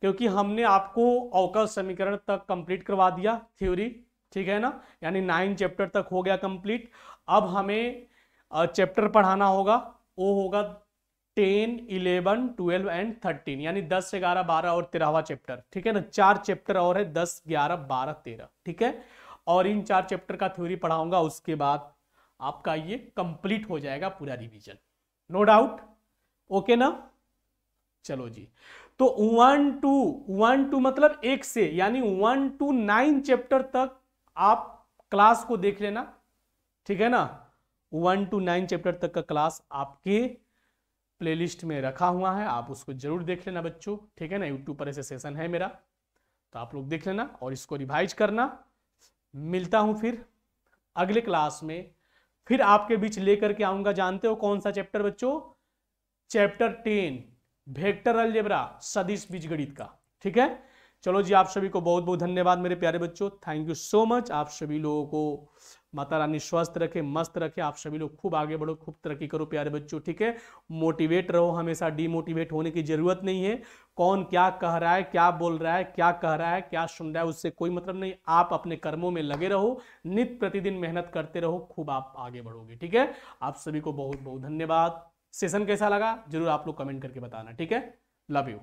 क्योंकि हमने आपको अवकल समीकरण तक कंप्लीट करवा दिया थ्योरी। ठीक है ना, यानी 9 चैप्टर तक हो गया कंप्लीट। अब हमें चैप्टर पढ़ाना होगा, वो होगा 10, 11, 12 एंड 13, यानी 10, 11, 12 और 13वां चैप्टर। ठीक है ना, 4 चैप्टर और है, 10, 11, 12, 13। ठीक है, और इन 4 चैप्टर का थ्योरी पढ़ाऊंगा, उसके बाद आपका ये कंप्लीट हो जाएगा पूरा रिवीजन, नो डाउट। ओके ना, चलो जी। तो 1 to मतलब 1 से, यानी 1 to 9 चैप्टर तक आप क्लास को देख लेना। ठीक है ना, 1 to 9 चैप्टर तक का क्लास आपके प्लेलिस्ट में रखा हुआ है, आप उसको जरूर देख लेना बच्चों। ठीक है ना, यूट्यूब पर ऐसे सेशन है मेरा, तो आप लोग देख लेना और इसको रिवाइज करना। मिलता हूं फिर अगले क्लास में, फिर आपके बीच लेकर के आऊंगा। जानते हो कौन सा चैप्टर बच्चों, चैप्टर 10 वेक्टर अलजेब्रा, सदिश बीजगणित का। ठीक है, चलो जी, आप सभी को बहुत बहुत धन्यवाद मेरे प्यारे बच्चों, थैंक यू सो मच। आप सभी लोगों को माता रानी स्वस्थ रखे, मस्त रखे, आप सभी लोग खूब आगे बढ़ो, खूब तरक्की करो प्यारे बच्चों। ठीक है, मोटिवेट रहो, हमेशा डिमोटिवेट होने की जरूरत नहीं है। कौन क्या कह रहा है, क्या बोल रहा है, क्या कह रहा है, क्या सुन रहा है, उससे कोई मतलब नहीं। आप अपने कर्मों में लगे रहो, नित्य प्रतिदिन मेहनत करते रहो, खूब आप आगे बढ़ोगे। ठीक है, आप सभी को बहुत बहुत धन्यवाद। सेशन कैसा लगा जरूर आप लोग कमेंट करके बताना। ठीक है, लव यू।